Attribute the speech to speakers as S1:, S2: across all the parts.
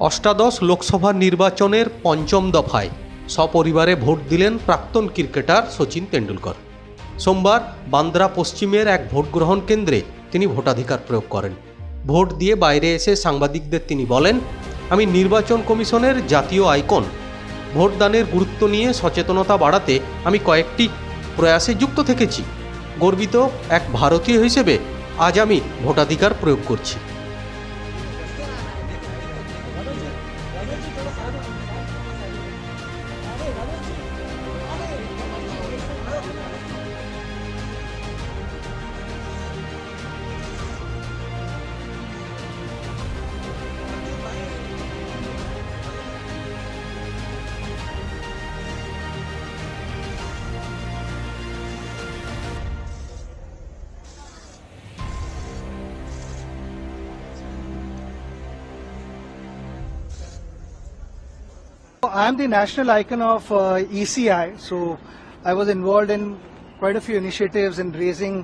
S1: অষ্টাদশ লোকসভা নির্বাচনের পঞ্চম দফায় সপরিবারে ভোট দিলেন প্রাক্তন ক্রিকেটার সচিন তেন্ডুলকর। সোমবার বান্দ্রা পশ্চিমের এক ভোট গ্রহণ কেন্দ্রে তিনি ভোটাধিকার প্রয়োগ করেন। ভোট দিয়ে বাইরে এসে সাংবাদিকদের তিনি বলেন, আমি নির্বাচন কমিশনের জাতীয় আইকন। ভোটদানের গুরুত্ব নিয়ে সচেতনতা বাড়াতে আমি কয়েকটি প্রয়াসে যুক্ত থেকেছি। গর্বিত এক ভারতীয় হিসেবে আজ আমি ভোটাধিকার প্রয়োগ করছি।
S2: I am the national icon of ECI, so I was involved in quite a few initiatives in raising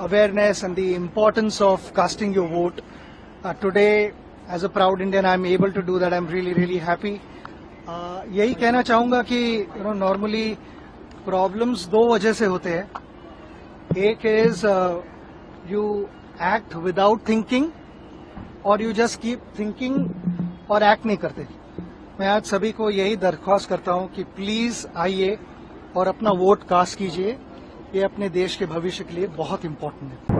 S2: awareness and the importance of casting your vote. Today, as a proud Indian, I am able to do that. I am really happy. यही कहना चाहूँगा कि normally problems दो वजह से होते हैं. एक is you act without thinking, or you just keep thinking और act नहीं करते. मैं आज सभी को यही दरख्वास्त करता हूं कि प्लीज आइए और अपना वोट कास्ट कीजिए। ये अपने देश के भविष्य के लिए बहुत इम्पोर्टेंट है।